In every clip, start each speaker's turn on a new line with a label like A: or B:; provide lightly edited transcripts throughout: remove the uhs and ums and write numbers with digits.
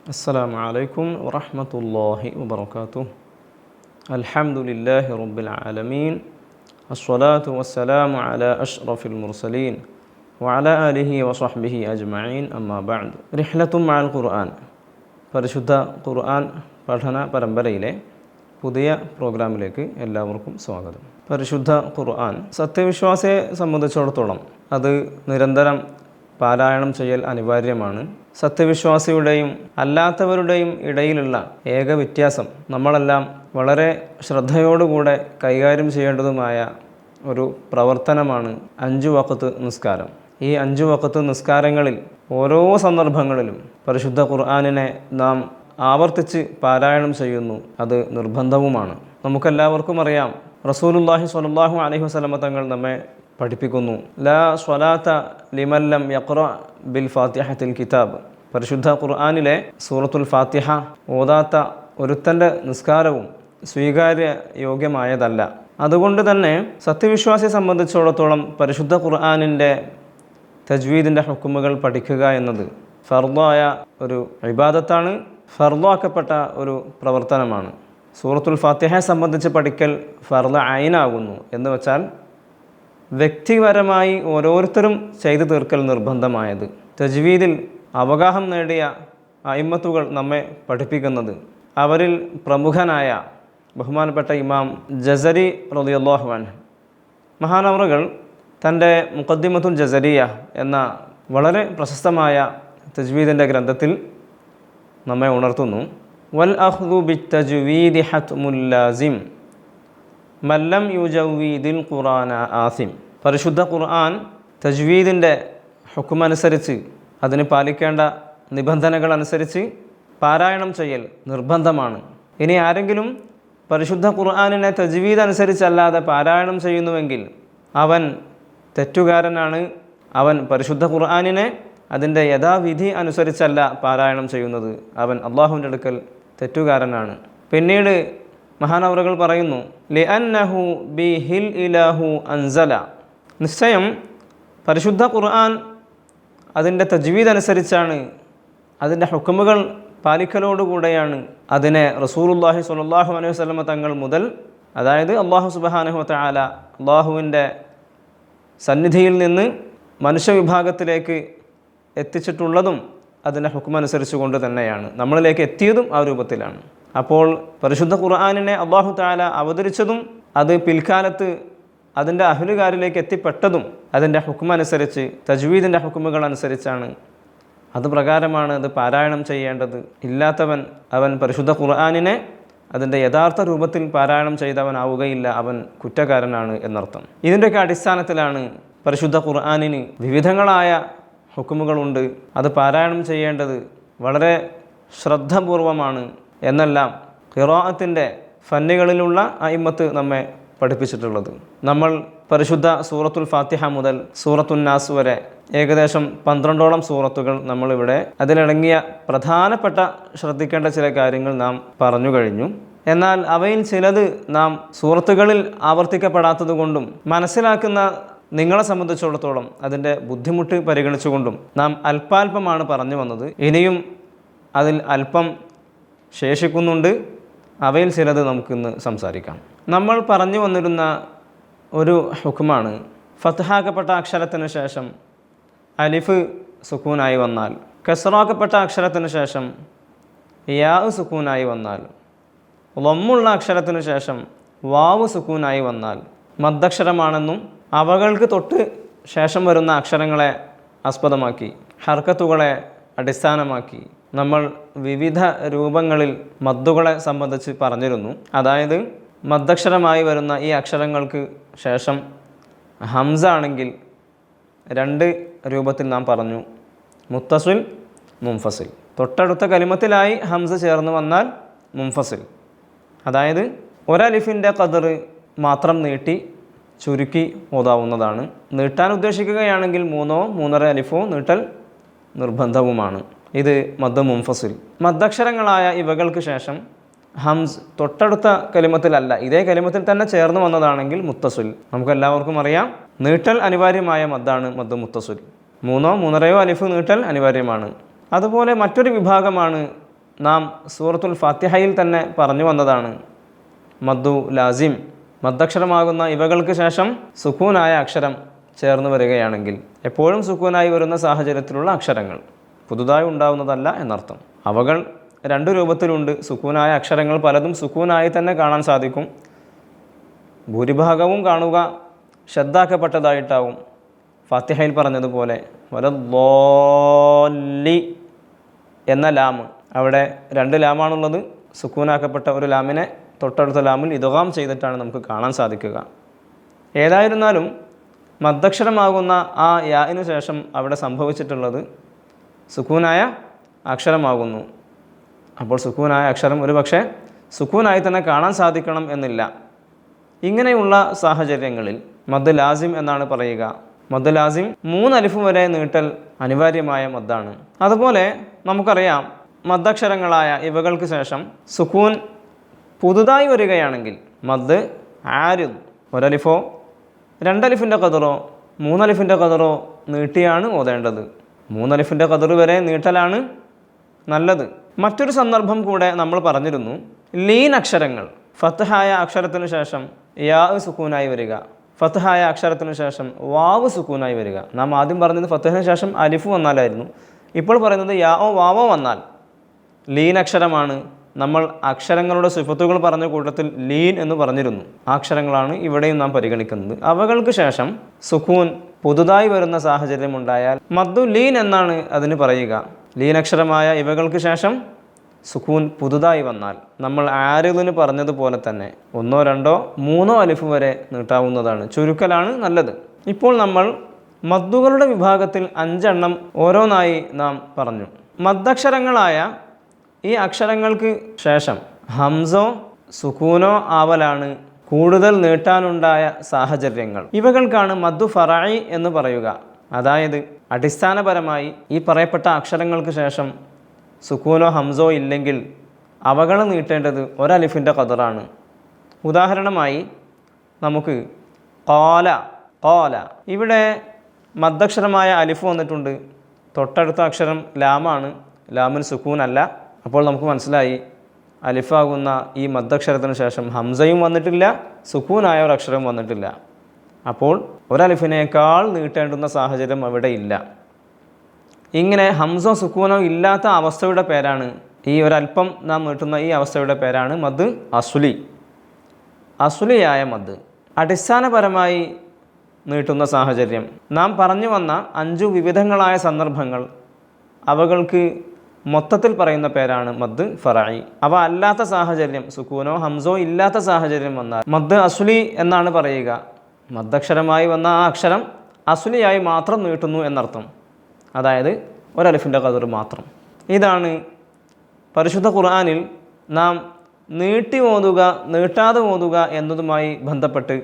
A: السلام عليكم ورحمة الله وبركاته. الحمد لله رب العالمين. الصلاة والسلام على أشرف المرسلين وعلى آله وصحبه أجمعين. أما بعد. رحلة مع القرآن. പരിശുദ്ധ ഖുർആൻ പഠന പരമ്പരയിലെ പുതിയ പ്രോഗ്രാമിലേക്ക് എല്ലാവർക്കും സ്വാഗതം. പരിശുദ്ധ ഖുർആൻ സത്യവിശ്വാസിയെ സംബന്ധിച്ചിടത്തോളം അത് നിരന്തരം പാരായണം ചെയ്യൽ അനിവാര്യമാണ്. സത്യവിശ്വാസിയുടെയും അല്ലാത്തവരുടെയും ഇടയിലുള്ള ഏക വ്യത്യാസം നമ്മളെല്ലാം വളരെ ശ്രദ്ധയോടുകൂടെ കൈകാര്യം ചെയ്യേണ്ടതുമായ ഒരു പ്രവർത്തനമാണ് 5 വഖത്ത് നിസ്കാരം. ഈ 5 വഖത്ത് നിസ്കാരങ്ങളിൽ ഓരോ സന്ദർഭങ്ങളിലും പരിശുദ്ധ ഖുർആനിനെ നാം ആവർത്തിച്ച് പാരായണം ചെയ്യുന്നു. അത് നിർബന്ധവുമാണ്. നമുക്കെല്ലാവർക്കും അറിയാം, റസൂലുള്ളാഹി സ്വല്ലല്ലാഹു അലൈഹി വസല്ലമ തങ്ങൾ നമ്മെ പഠിപ്പിക്കുന്നു, ലാ സ്വലാത്ത ലിമല്ലം യഖ്റ ബിൽ ഫാത്തിഹത്തിൽ കിതാബ്. പരിശുദ്ധ ഖുർആനിലെ സൂറത്തുൽ ഫാത്തിഹ ഓതാത്ത ഒരുത്തൻ്റെ നിസ്കാരവും സ്വീകാര്യ യോഗ്യമായതല്ല. അതുകൊണ്ട് തന്നെ സത്യവിശ്വാസിയെ സംബന്ധിച്ചിടത്തോളം പരിശുദ്ധ ഖുർആനിൻ്റെ തജ്വീദിൻ്റെ ഹുക്കുമുകൾ പഠിക്കുക എന്നത് ഫർദായ ഒരു ഇബാദത്താണ്, ഫർദാക്കപ്പെട്ട ഒരു പ്രവർത്തനമാണ്. സൂറത്തുൽ ഫാത്തിഹയെ സംബന്ധിച്ച് പഠിക്കൽ ഫർദ് ഐനാകുന്നു. എന്ന് വെച്ചാൽ വ്യക്തിപരമായി ഓരോരുത്തരും ചെയ്തു തീർക്കൽ നിർബന്ധമായത്. തജ്വീദിൽ അവഗാഹം നേടിയ അയിമ്മത്തുകൾ നമ്മെ പഠിപ്പിക്കുന്നത്, അവരിൽ പ്രമുഖനായ ബഹുമാനപ്പെട്ട ഇമാം ജസരി റളിയല്ലാഹു അൻഹു മഹാനവറുകൾ തൻ്റെ മുഖദ്ദിമത്തുൽ ജസരിയ എന്ന വളരെ പ്രശസ്തമായ തജ്വീദിൻ്റെ ഗ്രന്ഥത്തിൽ നമ്മെ ഉണർത്തുന്നു, വൽ അഖ്ദു ബിത്തജ്വീദി ഹത്മുൽ ലാസിം മല്ലം യുജവ്വീദിൽ ഖുർആന ആസിം. പരിശുദ്ധ ഖുർആൻ തജ്വീദിൻ്റെ ഹുക്കുമനുസരിച്ച്, അതിന് പാലിക്കേണ്ട നിബന്ധനകൾ അനുസരിച്ച് പാരായണം ചെയ്യൽ നിർബന്ധമാണ്. ഇനി ആരെങ്കിലും പരിശുദ്ധ ഖുർആനിനെ തജ്വീദ് അനുസരിച്ചല്ലാതെ പാരായണം ചെയ്യുന്നുവെങ്കിൽ അവൻ തെറ്റുകാരനാണ്. അവൻ പരിശുദ്ധ ഖുർആനിനെ അതിൻ്റെ യഥാവിധി അനുസരിച്ചല്ല പാരായണം ചെയ്യുന്നത്. അവൻ അള്ളാഹുവിൻ്റെ അടുക്കൽ തെറ്റുകാരനാണ്. പിന്നീട് മഹാനവറുകൾ പറയുന്നു, ലിഅന്നഹു ബിഹിൽ ഇലാഹു അൻസല. നിശ്ചയം പരിശുദ്ധ ഖുർആൻ അതിൻ്റെ തജ്വീദ് അനുസരിച്ചാണ്, അതിൻ്റെ ഹുക്കുമുകൾ പാലിക്കലോടുകൂടെയാണ് അതിനെ റസൂലുള്ളാഹി സ്വല്ലല്ലാഹു അലൈഹി വസല്ലമ തങ്ങൾ മുതൽ, അതായത് അല്ലാഹു സുബ്ഹാനഹു വ തആല അള്ളാഹുവിൻ്റെ സന്നിധിയിൽ നിന്ന് മനുഷ്യവിഭാഗത്തിലേക്ക് എത്തിച്ചിട്ടുള്ളതും അതിൻ്റെ ഹുക്കുമനുസരിച്ച് കൊണ്ട് തന്നെയാണ്. നമ്മളിലേക്ക് എത്തിയതും ആ രൂപത്തിലാണ്. അപ്പോൾ പരിശുദ്ധ ഖുർആനിനെ അല്ലാഹു തആല അവതരിച്ചതും അത് പിൽക്കാലത്ത് അതിൻ്റെ അഹ്ലുകാരിലേക്ക് എത്തിപ്പെട്ടതും അതിൻ്റെ ഹുക്കുമനുസരിച്ച്, തജ്വീദിൻ്റെ ഹുക്കുമുകൾ അനുസരിച്ചാണ്. അത് പ്രകാരമാണ് അത് പാരായണം ചെയ്യേണ്ടത്. ഇല്ലാത്തവൻ അവൻ പരിശുദ്ധ ഖുർആനിനെ അതിൻ്റെ യഥാർത്ഥ രൂപത്തിൽ പാരായണം ചെയ്തവനാവുകയില്ല, അവൻ കുറ്റക്കാരനാണ് എന്നർത്ഥം. ഇതിൻ്റെയൊക്കെ അടിസ്ഥാനത്തിലാണ് പരിശുദ്ധ ഖുർആനിന് വിവിധങ്ങളായ ഹുക്കുമുകളുണ്ട്. അത് പാരായണം ചെയ്യേണ്ടത് വളരെ ശ്രദ്ധാപൂർവമാണ് എന്നെല്ലാം ഖിറാഅത്തിൻ്റെ ഫന്നുകളിലുള്ള അയിമ്മത്ത് നമ്മെ പഠിപ്പിച്ചിട്ടുള്ളത്. നമ്മൾ പരിശുദ്ധ സൂറത്തുൽ ഫാത്തിഹ മുതൽ സൂറത്തുൻ നാസ് വരെ ഏകദേശം 12ഓളം സൂറത്തുകൾ നമ്മളിവിടെ അതിലടങ്ങിയ പ്രധാനപ്പെട്ട ശ്രദ്ധിക്കേണ്ട ചില കാര്യങ്ങൾ നാം പറഞ്ഞു കഴിഞ്ഞു. എന്നാൽ അവയിൽ ചിലത് നാം സൂറത്തുകളിൽ ആവർത്തിക്കപ്പെടാത്തത് കൊണ്ടും മനസ്സിലാക്കുന്ന നിങ്ങളെ സംബന്ധിച്ചിടത്തോളം അതിൻ്റെ ബുദ്ധിമുട്ട് പരിഗണിച്ചുകൊണ്ടും നാം അല്പാൽപമാണ് പറഞ്ഞു വന്നത്. ഇനിയും അതിൽ അല്പം ശേഷിക്കുന്നുണ്ട്. അവയിൽ ചിലത് നമുക്കിന്ന് സംസാരിക്കാം. നമ്മൾ പറഞ്ഞു വന്നിരുന്ന ഒരു ഹുക്കുമാണ്, ഫത്ഹാക്കപ്പെട്ട അക്ഷരത്തിന് ശേഷം അലിഫ് സുക്കൂനായി വന്നാൽ, കസ്റാക്കപ്പെട്ട അക്ഷരത്തിന് ശേഷം യാ സുക്കൂനായി വന്നാൽ, ലമ്മുള്ള അക്ഷരത്തിന് ശേഷം വാവ് സുക്കൂനായി വന്നാൽ മദ്ദക്ഷരമാണെന്നും അവകൾക്ക് തൊട്ട് ശേഷം വരുന്ന അക്ഷരങ്ങളെ ആസ്പദമാക്കി, ഹർക്കത്തുകളെ അടിസ്ഥാനമാക്കി നമ്മൾ വിവിധ രൂപങ്ങളിൽ മദ്ദുകളെ സംബന്ധിച്ച് പറഞ്ഞിരുന്നു. അതായത് മദ്ദക്ഷരമായി വരുന്ന ഈ അക്ഷരങ്ങൾക്ക് ശേഷം ഹംസ ആണെങ്കിൽ 2 രൂപത്തിൽ നാം പറഞ്ഞു, മുത്തസിൽ, മുൻഫസിൽ. തൊട്ടടുത്ത കലിമത്തിലായി ഹംസ ചേർന്ന് വന്നാൽ മുൻഫസിൽ, അതായത് ഒരലിഫിൻ്റെ ഖദർ മാത്രം നീട്ടി ചുരുക്കി ഓതാവുന്നതാണ്. നീട്ടാൻ ഉദ്ദേശിക്കുകയാണെങ്കിൽ 3 3.5 അലിഫോ നീട്ടൽ നിർബന്ധവുമാണ്. ഇത് മദ് മുൻഫസിൽ. മദ്ദക്ഷരങ്ങളായ ഇവകൾക്ക് ശേഷം ഹംസ് തൊട്ടടുത്ത കലിമത്തിലല്ല, ഇതേ കലിമത്തിൽ തന്നെ ചേർന്ന് വന്നതാണെങ്കിൽ മുത്തസിൽ. നമുക്കെല്ലാവർക്കും അറിയാം, നീട്ടൽ അനിവാര്യമായ മദ്ദാണ് മദ് മുത്തസിൽ. 3 3.5 അലിഫ് നീട്ടൽ അനിവാര്യമാണ്. അതുപോലെ മറ്റൊരു വിഭാഗമാണ് നാം സൂറത്തുൽ ഫാത്തിഹയിൽ തന്നെ പറഞ്ഞു വന്നതാണ്. മദ്ദു ലാസിം, മദ്ദക്ഷരമാകുന്ന ഇവകൾക്ക് ശേഷം സുക്കൂനായ അക്ഷരം ചേർന്ന് വരികയാണെങ്കിൽ, എപ്പോഴും സുക്കൂനായി വരുന്ന സാഹചര്യത്തിലുള്ള അക്ഷരങ്ങൾ, പുതുതായി ഉണ്ടാവുന്നതല്ല എന്നർത്ഥം. അവകൾ രണ്ട് രൂപത്തിലുണ്ട്. സുക്കൂനായ അക്ഷരങ്ങൾ പലതും സുക്കൂനായി തന്നെ കാണാൻ സാധിക്കും. ഭൂരിഭാഗവും കാണുക ശദ്ദാക്കപ്പെട്ടതായിട്ടാവും. ഫാത്തിഹയിൽ പറഞ്ഞതുപോലെ വലദ്ദാല്ലി എന്ന ലാമ്, അവിടെ രണ്ട് ലാമാണുള്ളത്. സുക്കൂനാക്കപ്പെട്ട ഒരു ലാമിനെ തൊട്ടടുത്ത ലാമിൽ ഇദ്ഗാം ചെയ്തിട്ടാണ് നമുക്ക് കാണാൻ സാധിക്കുക. ഏതായിരുന്നാലും മദ്ദക്ഷരമാകുന്ന ആ യാഇനു ശേഷം അവിടെ സംഭവിച്ചിട്ടുള്ളത് സുക്കൂനായ അക്ഷരമാകുന്നു. അപ്പോൾ സുക്കൂനായ അക്ഷരം ഒരു പക്ഷേ സുക്കൂനായി തന്നെ കാണാൻ സാധിക്കണം എന്നില്ല. ഇങ്ങനെയുള്ള സാഹചര്യങ്ങളിൽ മദ് ലാസിം എന്നാണ് പറയുക. മദ് ലാസിം 3 അലിഫ് വരെ നീട്ടൽ അനിവാര്യമായ മദ്ദാണ്. അതുപോലെ നമുക്കറിയാം, മദ്ദക്ഷരങ്ങളായ ഇവകൾക്ക് ശേഷം സുക്കൂൻ പുതുതായി വരികയാണെങ്കിൽ മദ് ആരിദ്, ഒരലിഫോ 2 അലിഫിൻ്റെ ഖദറോ 3 അലിഫിൻ്റെ ഖദറോ നീട്ടിയാണ് ഓതേണ്ടത്. 3 അലിഫിൻ്റെ ഖദർ വരെ നീട്ടലാണ് നല്ലത്. മറ്റൊരു സന്ദർഭം കൂടെ നമ്മൾ പറഞ്ഞിരുന്നു. ലീൻ അക്ഷരങ്ങൾ, ഫത്ഹായ അക്ഷരത്തിനു ശേഷം യാ സുക്കൂനായി വരിക, ഫത്ഹായ അക്ഷരത്തിനു ശേഷം വാവ് സുക്കൂനായി വരിക. നാം ആദ്യം പറഞ്ഞത് ഫത്ഹിന് ശേഷം അലിഫ് വന്നാലായിരുന്നു. ഇപ്പോൾ പറയുന്നത് യാഓ വാവോ വന്നാൽ ലീൻ അക്ഷരമാണ്. നമ്മൾ അക്ഷരങ്ങളുടെ സിഫത്തുകൾ പറഞ്ഞ കൂട്ടത്തിൽ ലീൻ എന്ന് പറഞ്ഞിരുന്നു. ആ അക്ഷരങ്ങളാണ് ഇവിടെയും നാം പരിഗണിക്കുന്നത്. അവകൾക്ക് ശേഷം സുക്കൂൻ പുതുതായി വരുന്ന സാഹചര്യം ഉണ്ടായാൽ മദ്ദു ലീൻ എന്നാണ് അതിന് പറയുക. ലീനക്ഷരമായ ഇവകൾക്ക് ശേഷം സുക്കൂൻ പുതുതായി വന്നാൽ നമ്മൾ ആരിദിന് പറഞ്ഞതുപോലെ തന്നെ 1, 2, 3 അലിഫ് വരെ നീട്ടാവുന്നതാണ്. ചുരുക്കലാണ് നല്ലത്. ഇപ്പോൾ നമ്മൾ മദ്ദുകളുടെ വിഭാഗത്തിൽ 5 എണ്ണം ഓരോന്നായി നാം പറഞ്ഞു. മദ്ദക്ഷരങ്ങളായ ഈ അക്ഷരങ്ങൾക്ക് ശേഷം ഹംസോ സുക്കൂനോ ആവലാണ് കൂടുതൽ നീട്ടാനുണ്ടായ സാഹചര്യങ്ങൾ. ഇവകൾക്കാണ് മദ്ദു ഫറഈ എന്ന് പറയുക. അതായത് അടിസ്ഥാനപരമായി ഈ പറയപ്പെട്ട അക്ഷരങ്ങൾക്ക് ശേഷം സുക്കൂനോ ഹംസോ ഇല്ലെങ്കിൽ അവകൾ നീട്ടേണ്ടത് 1 അലിഫിൻ്റെ ഖദറാണ്. ഉദാഹരണമായി നമുക്ക് ഖാല, ഖാല, ഇവിടെ മദ്ദക്ഷരമായ അലിഫ് വന്നിട്ടുണ്ട്. തൊട്ടടുത്ത അക്ഷരം ലാമാണ്. ലാമിന് സുക്കൂൻ അല്ല. അപ്പോൾ നമുക്ക് മനസ്സിലായി, അലിഫാകുന്ന ഈ മദ്ദക്ഷരത്തിന് ശേഷം ഹംസയും വന്നിട്ടില്ല, സുക്കൂനായ ഒരു അക്ഷരവും വന്നിട്ടില്ല. അപ്പോൾ 1 അലിഫിനേക്കാൾ നീട്ടേണ്ടുന്ന സാഹചര്യം അവിടെ ഇല്ല. ഇങ്ങനെ ഹംസോ സുക്കൂനോ ഇല്ലാത്ത അവസ്ഥയുടെ പേരാണ്, ഈ ഒരൽപ്പം നാം നീട്ടുന്ന ഈ അവസ്ഥയുടെ പേരാണ് മദ് അസ്ലി, അസ്ലിയായ മദ്. അടിസ്ഥാനപരമായി നീട്ടുന്ന സാഹചര്യം നാം പറഞ്ഞു വന്ന 5 വിവിധങ്ങളായ സന്ദർഭങ്ങൾ, അവകൾക്ക് മൊത്തത്തിൽ പറയുന്ന പേരാണ് മദ് ഫറഈ. അവ അല്ലാത്ത സാഹചര്യം, സുക്കൂനോ ഹംസോ ഇല്ലാത്ത സാഹചര്യം വന്നാൽ മദ് അസ്ലി എന്നാണ് പറയുക. മദ്ദക്ഷരമായി വന്ന ആ അക്ഷരം അസ്ലിയായി മാത്രം നീട്ടുന്നു എന്നർത്ഥം. അതായത് 1 അലിഫിൻ്റെ ഖദർ മാത്രം. ഇതാണ് പരിശുദ്ധ ഖുർആനിൽ നാം നീട്ടി ഓതുക നീട്ടാതെ ഓതുക എന്നതുമായി ബന്ധപ്പെട്ട്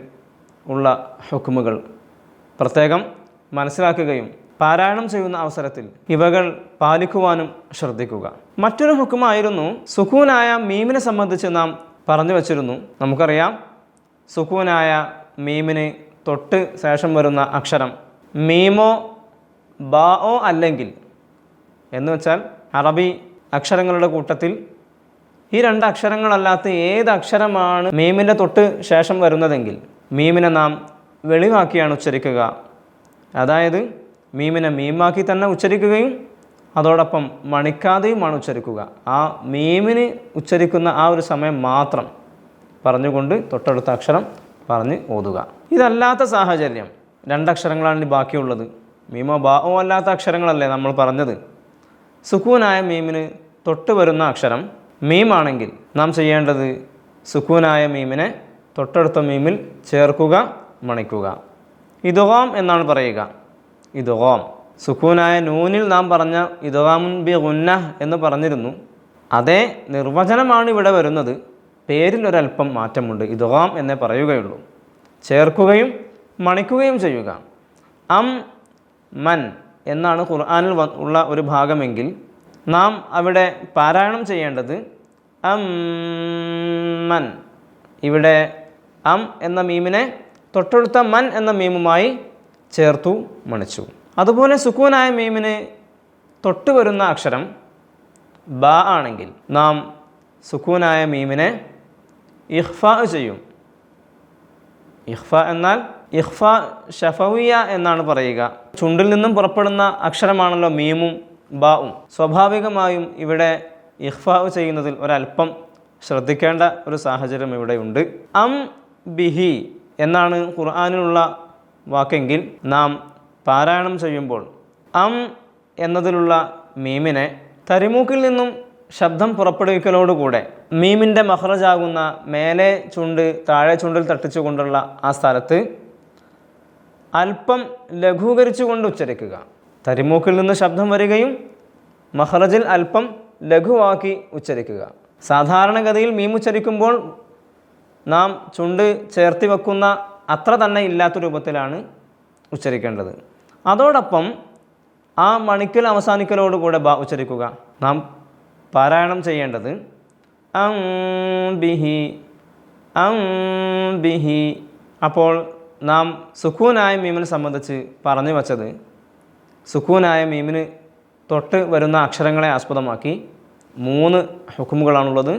A: ഉള്ള ഹുക്മുകൾ പ്രത്യേകം മനസ്സിലാക്കുകയും പാരായണം ചെയ്യുന്ന അവസരത്തിൽ ഇവകൾ പാലിക്കുവാനും ശ്രദ്ധിക്കുക. മറ്റൊരു ഹുക്മായിരുന്നു സുക്കൂനായ മീമിനെ സംബന്ധിച്ച് നാം പറഞ്ഞു വച്ചിരുന്നു. നമുക്കറിയാം, സുക്കൂനായ മീമിന് തൊട്ട് ശേഷം വരുന്ന അക്ഷരം മീമോ ബാഓ അല്ലെങ്കിൽ, എന്ന് വെച്ചാൽ അറബി അക്ഷരങ്ങളുടെ കൂട്ടത്തിൽ ഈ 2 അക്ഷരങ്ങളല്ലാത്ത ഏത് അക്ഷരമാണ് മീമിൻ്റെ തൊട്ട് ശേഷം വരുന്നതെങ്കിൽ മീമിനെ നാം വെളിവാക്കിയാണ് ഉച്ചരിക്കുക. അതായത് മീമിനെ മീമാക്കി തന്നെ ഉച്ചരിക്കുകയും അതോടൊപ്പം മണിക്കാതെയുമാണ് ഉച്ചരിക്കുക. ആ മീമിന് ഉച്ചരിക്കുന്ന ആ ഒരു സമയം മാത്രം പറഞ്ഞുകൊണ്ട് തൊട്ടടുത്ത അക്ഷരം പറഞ്ഞ് ഓതുക. ഇതല്ലാത്ത സാഹചര്യം 2 അക്ഷരങ്ങളാണ് ബാക്കിയുള്ളത്. മീമോ ബാഓ അല്ലാത്ത അക്ഷരങ്ങളല്ലേ നമ്മൾ പറഞ്ഞത്. സുക്കൂനായ മീമിന് തൊട്ട് വരുന്ന അക്ഷരം മീമാണെങ്കിൽ നാം ചെയ്യേണ്ടത് സുക്കൂനായ മീമിനെ തൊട്ടടുത്ത മീമിൽ ചേർക്കുക, മണിക്കുക. ഇദ്ഗാം എന്നാണ് പറയുക. ഇദ്ഗാം. സുക്കൂനായ നൂനിൽ നാം പറഞ്ഞ ഇദ്ഗാമുൻ ബി ഗുന്നഹ് എന്ന് പറഞ്ഞിരുന്നു. അതേ നിർവചനമാണ് ഇവിടെ വരുന്നത്. പേരിൽ ഒരല്പം മാറ്റമുണ്ട്. ഇദ്ഗാം എന്നേ പറയുകയുള്ളൂ. ചേർക്കുകയും മണിക്കുകയും ചെയ്യുക. മൻ എന്നാണ് ഖുർആനിൽ ഉള്ള ഒരു ഭാഗമെങ്കിൽ നാം അവിടെ പാരായണം ചെയ്യേണ്ടത് മൻ. ഇവിടെ എന്ന മീമിനെ തൊട്ടടുത്ത മൻ എന്ന മീമുമായി ചേർത്തു മണിച്ചു. അതുപോലെ സുക്കൂനായ മീമിന് തൊട്ട് വരുന്ന അക്ഷരം ബാ ആണെങ്കിൽ നാം സുക്കൂനായ മീമിനെ ഇഖ്ഫാ ചെയ്യും. ഇഖ്ഫ എന്നാൽ ഇഖ്ഫ ഷഫവിയ എന്നാണ് പറയുക. ചുണ്ടിൽ നിന്നും പുറപ്പെടുന്ന അക്ഷരമാണല്ലോ മീമും ബാവും. സ്വാഭാവികമായും ഇവിടെ ഇഖ്ഫാ ചെയ്യുന്നതിൽ ഒരല്പം ശ്രദ്ധിക്കേണ്ട ഒരു സാഹചര്യം ഇവിടെയുണ്ട്. അം ബിഹി എന്നാണ് ഖുർആനിലുള്ള വാക്കെങ്കിൽ നാം പാരായണം ചെയ്യുമ്പോൾ അം എന്നതിലുള്ള മീമിനെ തരിമൂക്കിൽ നിന്നും ശബ്ദം പുറപ്പെടുവിക്കലോടുകൂടെ മീമിൻ്റെ മഖ്റജാകുന്ന മേലെ ചുണ്ട് താഴെ ചുണ്ടിൽ തട്ടിച്ചുകൊണ്ടുള്ള ആ സ്ഥലത്ത് അല്പം ലഘൂകരിച്ചുകൊണ്ട് ഉച്ചരിക്കുക. തരിമൂക്കിൽ നിന്ന് ശബ്ദം വരികയും മഖ്റജിൽ അല്പം ലഘുവാക്കി ഉച്ചരിക്കുക. സാധാരണഗതിയിൽ മീം ഉച്ചരിക്കുമ്പോൾ നാം ചുണ്ട് ചേർത്തി വെക്കുന്ന അത്ര തന്നെ ഇല്ലാത്ത രൂപത്തിലാണ് ഉച്ചരിക്കേണ്ടത്. അതോടൊപ്പം ആ മണിക്കൽ അവസാനിക്കലോടുകൂടെ ബ ഉച്ചരിക്കുക. നാം പാരായണം ചെയ്യേണ്ടത് അം ബിഹി അം ബിഹി. അപ്പോൾ നാം സുക്കൂനായ മീമിനെ സംബന്ധിച്ച് പറഞ്ഞു വച്ചത് സുക്കൂനായ മീമിന് തൊട്ട് വരുന്ന അക്ഷരങ്ങളെ ആസ്പദമാക്കി 3 ഹുക്കുമുകളാണുള്ളത്.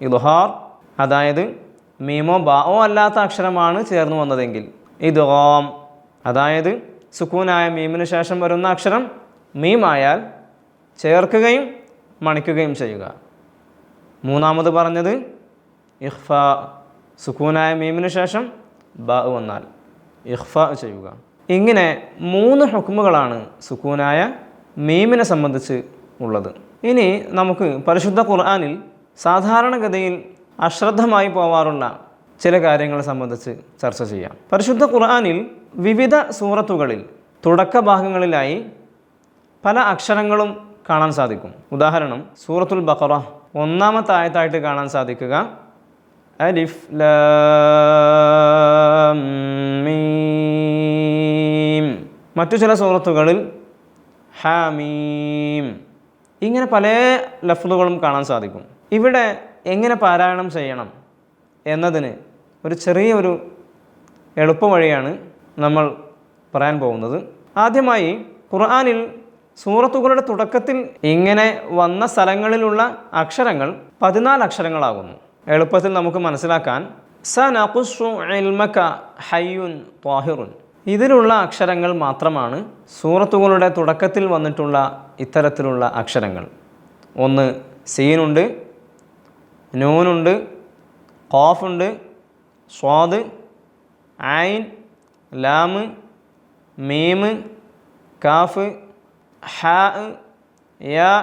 A: ഇദ്ഹാർ, അതായത് മീമോ ബാओ അല്ലാത്ത അക്ഷരമാണ് ചേർന്ന് വന്നതെങ്കിൽ. ഇദ്ഗാം, അതായത് സുക്കൂനായ മീമിന് ശേഷം വരുന്ന അക്ഷരം മീമായാൽ ചേർക്കുകയും മണിക്കുകയും ചെയ്യുക. മൂന്നാമത് പറഞ്ഞത് ഇഖ്ഫാ, സുക്കൂനായ മീമിന് ശേഷം ബാ വന്നാൽ ഇഖ്ഫാ ചെയ്യുക. ഇങ്ങനെ 3 ഹുക്മുകളാണ് സുക്കൂനായ മീമിനെ സംബന്ധിച്ച് ഉള്ളത്. ഇനി നമുക്ക് പരിശുദ്ധ ഖുർആനിൽ സാധാരണഗതിയിൽ അശ്രദ്ധമായി പോവാറുള്ള ചില കാര്യങ്ങളെ സംബന്ധിച്ച് ചർച്ച ചെയ്യാം. പരിശുദ്ധ ഖുർആനിൽ വിവിധ സൂറത്തുകളിൽ തുടക്ക ഭാഗങ്ങളിലായി പല അക്ഷരങ്ങളും കാണാൻ സാധിക്കും. ഉദാഹരണം സൂറത്തുൽ ബഖറ 1-ാമത്തെ ആയത്തായിട്ട് കാണാൻ സാധിക്കുക അലിഫ് ലാം മീം. മറ്റു ചില സൂറത്തുകളിൽ ഹാമീം. ഇങ്ങനെ പല ലഫ്ളുകളും കാണാൻ സാധിക്കും. ഇവിടെ എങ്ങനെ പാരായണം ചെയ്യണം എന്നതിന് ഒരു ചെറിയൊരു എളുപ്പവഴിയാണ് നമ്മൾ പറയാൻ പോകുന്നത്. ആദ്യമായി ഖുർആനിൽ സൂറത്തുകളുടെ തുടക്കത്തിൽ ഇങ്ങനെ വന്ന സ്ഥലങ്ങളിലുള്ള അക്ഷരങ്ങൾ 14 അക്ഷരങ്ങളാകുന്നു. എളുപ്പത്തിൽ നമുക്ക് മനസ്സിലാക്കാൻ സനഖുസ്സു ഇൽമക ഹയ്യുൻ ത്വാഹിറുൻ, ഇതിലുള്ള അക്ഷരങ്ങൾ മാത്രമാണ് സൂറത്തുകളുടെ തുടക്കത്തിൽ വന്നിട്ടുള്ള ഇത്തരത്തിലുള്ള അക്ഷരങ്ങൾ. ഒന്ന് സീനുണ്ട്, നൂനുണ്ട്, ഖാഫുണ്ട്, സ്വാദ്, ഐൻ, ലാം, മീം, കാഫ്, ഹാ, യാ,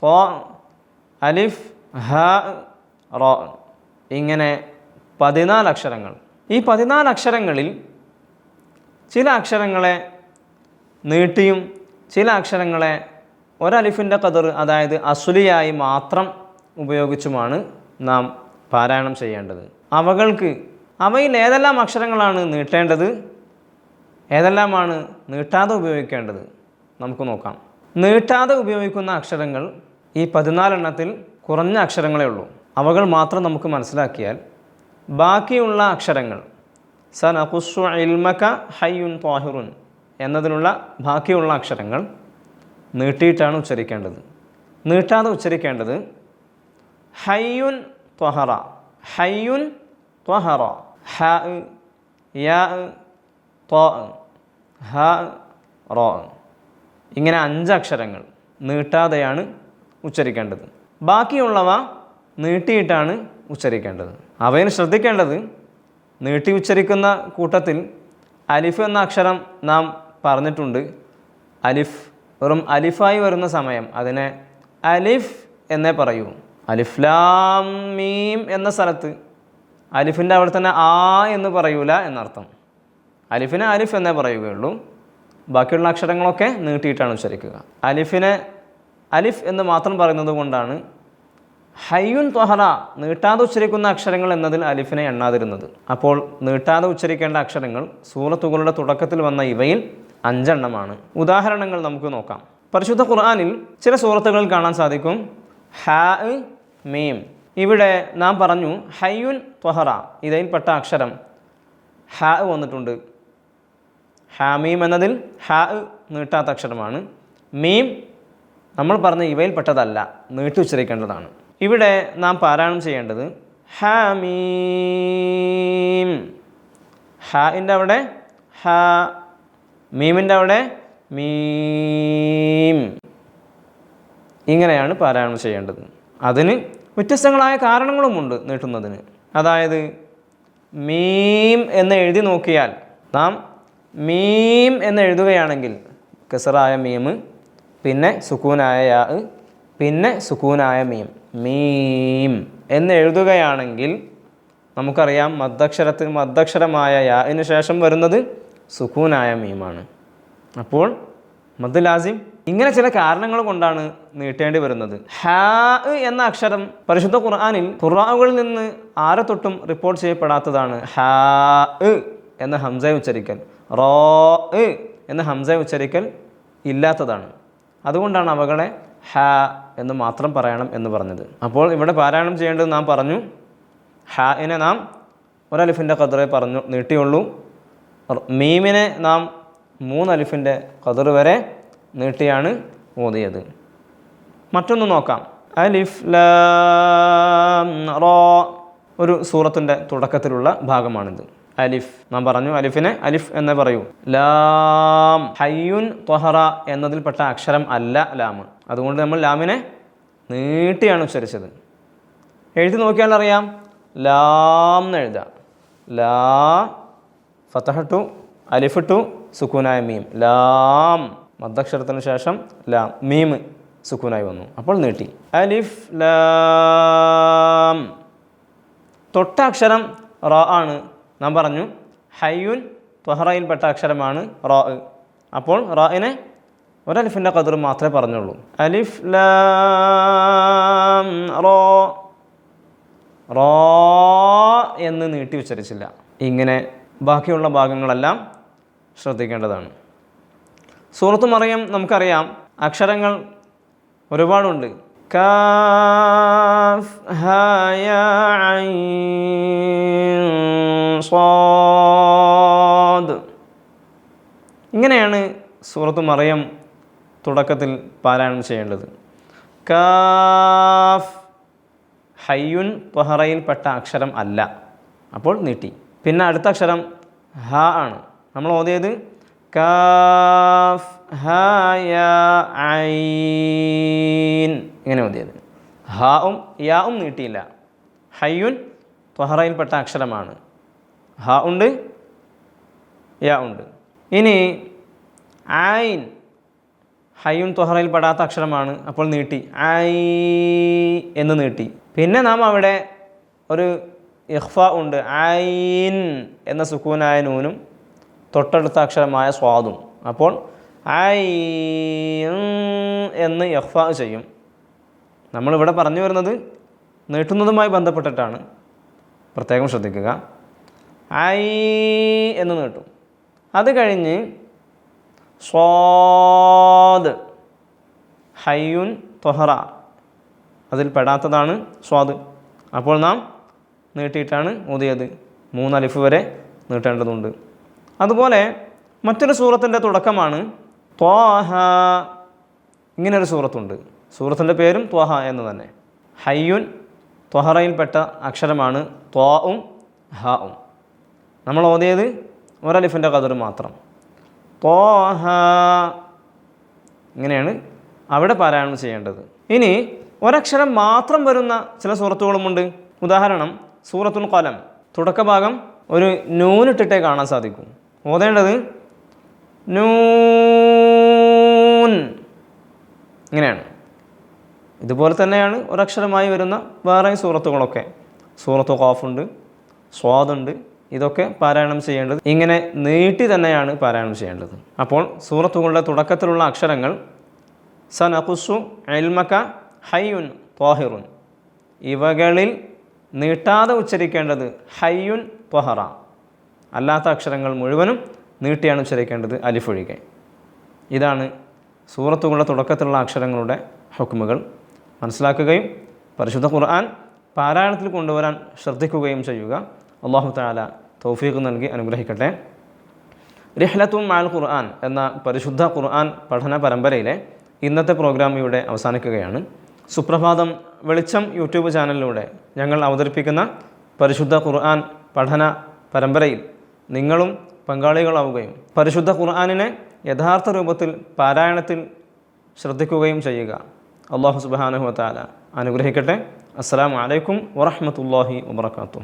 A: ത്വാ, അലിഫ്, ഹാ, റാ. ഇങ്ങനെ 14 അക്ഷരങ്ങൾ. ഈ 14 അക്ഷരങ്ങളിൽ ചില അക്ഷരങ്ങളെ നീട്ടിയും ചില അക്ഷരങ്ങളെ ഒരലിഫിൻ്റെ ഖദർ, അതായത് അസുലിയായി മാത്രം ഉപയോഗിച്ചുമാണ് നാം പാരായണം ചെയ്യേണ്ടത്. അവയിൽ ഏതെല്ലാം അക്ഷരങ്ങളാണ് നീട്ടേണ്ടത്, ഏതെല്ലാമാണ് നീട്ടാതെ ഉപയോഗിക്കേണ്ടത് നമുക്ക് നോക്കാം. നീട്ടാതെ ഉപയോഗിക്കുന്ന അക്ഷരങ്ങൾ ഈ 14 എണ്ണത്തിൽ കുറഞ്ഞ അക്ഷരങ്ങളേ ഉള്ളൂ. അവകൾ മാത്രം നമുക്ക് മനസ്സിലാക്കിയാൽ ബാക്കിയുള്ള അക്ഷരങ്ങൾ സനഖുസ്സു ഇൽമക ഹയ്യുൻ ത്വാഹിറുൻ എന്നതിനുള്ള ബാക്കിയുള്ള അക്ഷരങ്ങൾ നീട്ടിയിട്ടാണ് ഉച്ചരിക്കേണ്ടത്. നീട്ടാതെ ഉച്ചരിക്കേണ്ടത് ഹയ്യുൻ ത്വഹറ, ഹയ്യുൻ ത്വഹറ, ഹ, യാ, ത്വാ, ഹ, റോ. ഇങ്ങനെ 5 അക്ഷരങ്ങൾ നീട്ടാതെയാണ് ഉച്ചരിക്കേണ്ടത്. ബാക്കിയുള്ളവ നീട്ടിയിട്ടാണ് ഉച്ചരിക്കേണ്ടത്. അവയിൽ ശ്രദ്ധിക്കേണ്ടത്, നീട്ടി ഉച്ചരിക്കുന്ന കൂട്ടത്തിൽ അലിഫ് എന്ന അക്ഷരം നാം പറഞ്ഞിട്ടുണ്ട്. അലിഫ് വെറും അലിഫായി വരുന്ന സമയം അതിനെ അലിഫ് എന്നേ പറയൂ. അലിഫ് ലാം മീം എന്ന സ്ഥലത്ത് അലിഫിൻ്റെ അവിടെ തന്നെ ആ എന്ന് പറയൂല എന്നർത്ഥം. അലിഫിനെ അലിഫ് എന്നേ പറയുകയുള്ളൂ. ബാക്കിയുള്ള അക്ഷരങ്ങളൊക്കെ നീട്ടിയിട്ടാണ് ഉച്ചരിക്കുക. അലിഫിനെ അലിഫ് എന്ന് മാത്രം പറയുന്നത് കൊണ്ടാണ് ഹയ്യുൻ ത്വഹറ നീട്ടാതെ ഉച്ചരിക്കുന്ന അക്ഷരങ്ങൾ എന്നതിൽ അലിഫിനെ എണ്ണാതിരുന്നത്. അപ്പോൾ നീട്ടാതെ ഉച്ചരിക്കേണ്ട അക്ഷരങ്ങൾ സൂറത്തുകളുടെ തുടക്കത്തിൽ വന്ന ഇവയിൽ 5 എണ്ണമാണ്. ഉദാഹരണങ്ങൾ നമുക്ക് നോക്കാം. പരിശുദ്ധ ഖുർആനിൽ ചില സൂറത്തുകളിൽ കാണാൻ സാധിക്കും ഹാ, മീം. ഇവിടെ നാം പറഞ്ഞു ഹയ്യുൻ ത്വഹറ, ഇതിൽപ്പെട്ട അക്ഷരം ഹാ വന്നിട്ടുണ്ട്. ഹാമീം എന്നതിൽ ഹാ നീട്ടാത്ത അക്ഷരമാണ്. മീം നമ്മൾ പറഞ്ഞ ഇവയിൽപ്പെട്ടതല്ല, നീട്ടി ഉച്ചരിക്കേണ്ടതാണ്. ഇവിടെ നാം പാരായണം ചെയ്യേണ്ടത് ഹാമീം. ഹാഇൻ്റെ അവിടെ ഹ, മീമിൻ്റെ അവിടെ മീം. ഇങ്ങനെയാണ് പാരായണം ചെയ്യേണ്ടത്. അതിന് വ്യത്യസ്തങ്ങളായ കാരണങ്ങളുമുണ്ട് നീട്ടുന്നതിന്. അതായത് മീം എന്ന് എഴുതി നോക്കിയാൽ നാം മീം എന്ന് എഴുതുകയാണെങ്കിൽ കസറായ മീം, പിന്നെ സുക്കൂനായ യാ, പിന്നെ സുക്കൂനായ മീം, മീം എന്ന് എഴുതുകയാണെങ്കിൽ നമുക്കറിയാം മദ്ദക്ഷരമായ യാഇന് ശേഷം വരുന്നത് സുക്കൂനായ മീമാണ്. അപ്പോൾ മദ് ലാസിം. ഇങ്ങനെ ചില കാരണങ്ങൾ കൊണ്ടാണ് നീട്ടേണ്ടി വരുന്നത്. ഹാ എന്ന അക്ഷരം പരിശുദ്ധ ഖുർആനിൽ ഖുർആനുകളിൽ നിന്ന് ആരെ തൊട്ടും റിപ്പോർട്ട് ചെയ്യപ്പെടാത്തതാണ്. ഹാ എന്ന ഹംസ ഉച്ചരിക്കൽ, റോ എന്ന ഹംസ ഉച്ചരിക്കൽ ഇല്ലാത്തതാണ്. അതുകൊണ്ടാണ് അവകളെ ഹാ എന്ന് മാത്രം പറയണം എന്ന് പറഞ്ഞത്. അപ്പോൾ ഇവിടെ പാരായണം ചെയ്യേണ്ടത് നാം പറഞ്ഞു, ഹാഇനെ നാം ഒരലിഫിൻ്റെ ഖദറേ പറഞ്ഞു നീട്ടിയുള്ളൂ. മീമിനെ നാം 3 അലിഫിൻ്റെ ഖദർ വരെ നീട്ടിയാണ് ഓതിയത്. മറ്റൊന്ന് നോക്കാം. അലിഫ് ലാം റോ ഒരു സൂറത്തിൻ്റെ തുടക്കത്തിലുള്ള ഭാഗമാണിത്. അലിഫ് നാം പറഞ്ഞു, അലിഫിനെ അലിഫ് എന്ന് പറയൂ. ലാം ഹയ്യുൻ ത്വഹറ എന്നതിൽപ്പെട്ട അക്ഷരം അല്ല ലാം. അതുകൊണ്ട് നമ്മൾ ലാമിനെ നീട്ടിയാണ് ഉച്ചരിച്ചത്. എഴുതി നോക്കിയാൽ അറിയാം, ലാം എന്ന് എഴുതാം. ലാ ഫതഹട്ടു അലിഫിട്ടു സുക്കൂനായ മീം, ലാം മദ്ദക്ഷരത്തിന് ശേഷം ലാം, മീം സുക്കൂനായി വന്നു, അപ്പോൾ നീട്ടി. അലിഫ് ലാം. തൊട്ട അക്ഷരം റ ആണ്. നാം പറഞ്ഞു ഹയ്യുൻ ത്വഹറയിൽപ്പെട്ട അക്ഷരമാണ് റ. അപ്പോൾ റാഇനെ ഒരലിഫിൻ്റെ ഖദർ മാത്രമേ പറഞ്ഞുള്ളൂ. അലിഫ് ലാം റോ, റോ എന്ന് നീട്ടി ഉച്ചരിച്ചില്ല. ഇങ്ങനെ ബാക്കിയുള്ള ഭാഗങ്ങളെല്ലാം ശ്രദ്ധിക്കേണ്ടതാണ്. സൂറത്ത് മറിയം നമുക്കറിയാം, അക്ഷരങ്ങൾ ഒരുപാടുണ്ട്. കാഫ് ഹാ യാ ഐൻ സ്വാദ്. ഇങ്ങനെയാണ് സൂറത്ത് മറിയം തുടക്കത്തിൽ പാരായണം ചെയ്യേണ്ടത്. കാഫ് ഹയ്യുൻ ത്വഹറയിൽപ്പെട്ട അക്ഷരം അല്ല, അപ്പോൾ നീട്ടി. പിന്നെ അടുത്ത അക്ഷരം ഹ ആണ്. നമ്മൾ ഓതിയത് കാഫ് ഹാ യാ ഐൻ, ഇങ്ങനെ ഓതിയത്. ഹാവും യാവും നീട്ടിയില്ല. ഹയ്യുൻ ത്വഹറയിൽപ്പെട്ട അക്ഷരമാണ്. ഹ ഉണ്ട്, യാ ഉണ്ട്. ഇനി ഐൻ ഹയ്യുൻ ത്വഹറയിൽ പെടാത്ത അക്ഷരമാണ്, അപ്പോൾ നീട്ടി. ഐ എന്ന് നീട്ടി. പിന്നെ നാം അവിടെ ഒരു ഇഖ്ഫ ഉണ്ട്. ഐൻ എന്ന സുക്കൂനായ നൂനും തൊട്ടടുത്ത അക്ഷരമായ സ്വാദും. അപ്പോൾ ഐ എന്ന് ഇഖ്ഫ ചെയ്യും. നമ്മളിവിടെ പറഞ്ഞു വരുന്നത് നീട്ടുന്നതുമായി ബന്ധപ്പെട്ടിട്ടാണ്, പ്രത്യേകം ശ്രദ്ധിക്കുക. ഐ എന്ന് നീട്ടും. അത് കഴിഞ്ഞ് സ്വാദ് ഹയ്യുൻ ത്വഹറ, അതിൽ പെടാത്തതാണ് സ്വാദ്. അപ്പോൾ നാം നീട്ടിയിട്ടാണ് ഓതിയത്. 3 അലിഫ് വരെ നീട്ടേണ്ടതുണ്ട്. അതുപോലെ മറ്റൊരു സൂറത്തിൻ്റെ തുടക്കമാണ് ത്വാഹ. ഇങ്ങനൊരു സൂറത്തുണ്ട്. സൂറത്തിൻ്റെ പേരും ത്വാഹ എന്ന് തന്നെ. ഹയ്യുൻ ത്വഹറയിൽപ്പെട്ട അക്ഷരമാണ് ത്വാഉം ഹാഉം. നമ്മൾ ഓതിയത് ഒരലിഫിൻ്റെ ഖദർ മാത്രം. ത്വാഹ, ഇങ്ങനെയാണ് അവിടെ പാരായണം ചെയ്യേണ്ടത്. ഇനി ഒരക്ഷരം മാത്രം വരുന്ന ചില സൂറത്തുകളുമുണ്ട്. ഉദാഹരണം സൂറത്തുൽ ഖലം. തുടക്ക ഭാഗം ഒരു നൂനിട്ടിട്ടേ കാണാൻ സാധിക്കും. ഓതേണ്ടത് നൂൻ, ഇങ്ങനെയാണ്. ഇതുപോലെ തന്നെയാണ് ഒരക്ഷരമായി വരുന്ന വേറെ സൂറത്തുകളൊക്കെ. സൂറത്തു ഖാഫുണ്ട്, സ്വാദുണ്ട്. ഇതൊക്കെ പാരായണം ചെയ്യേണ്ടത് ഇങ്ങനെ നീട്ടി തന്നെയാണ് പാരായണം ചെയ്യേണ്ടത്. അപ്പോൾ സൂറത്തുകളുടെ തുടക്കത്തിലുള്ള അക്ഷരങ്ങൾ സനഖുസു ഇൽമക ഹയ്യുൻ ത്വാഹിറുൻ, ഇവകളിൽ നീട്ടാതെ ഉച്ചരിക്കേണ്ടത് ഹയ്യുൻ ത്വഹറ. അല്ലാത്ത അക്ഷരങ്ങൾ മുഴുവനും നീട്ടിയാണ് ഉച്ചരിക്കേണ്ടത്, അലിഫൊഴികെ. ഇതാണ് സൂറത്തുകളുടെ തുടക്കത്തിലുള്ള അക്ഷരങ്ങളുടെ ഹുക്മുകൾ. മനസ്സിലാക്കുകയും പരിശുദ്ധ ഖുർആൻ പാരായണത്തിൽ കൊണ്ടുവരാൻ ശ്രദ്ധിക്കുകയും ചെയ്യുക. അല്ലാഹു തആല തൗഫീഖ് നൽകി അനുഗ്രഹിക്കട്ടെ. റിഹ്ലത്തും മഅൽ ഖുർആൻ എന്ന പരിശുദ്ധ ഖുർആൻ പഠന പരമ്പരയിലെ ഇന്നത്തെ പ്രോഗ്രാം ഇവിടെ അവസാനിക്കുകയാണ്. സുപ്രഭാതം വെളിച്ചം യൂട്യൂബ് ചാനലിലൂടെ ഞങ്ങൾ അവതരിപ്പിക്കുന്ന പരിശുദ്ധ ഖുർആൻ പഠന പരമ്പരയിൽ നിങ്ങളും പങ്കാളികളാവുകയും പരിശുദ്ധ ഖുർആനിനെ യഥാർത്ഥ രൂപത്തിൽ പാരായണത്തിൽ ശ്രദ്ധിക്കുകയും ചെയ്യുക. അല്ലാഹു സുബ്ഹാനഹു വ തആല അനുഗ്രഹിക്കട്ടെ. അസ്സലാമു അലൈക്കും വറഹ്മത്തുള്ളാഹി വബറകാതുഹു.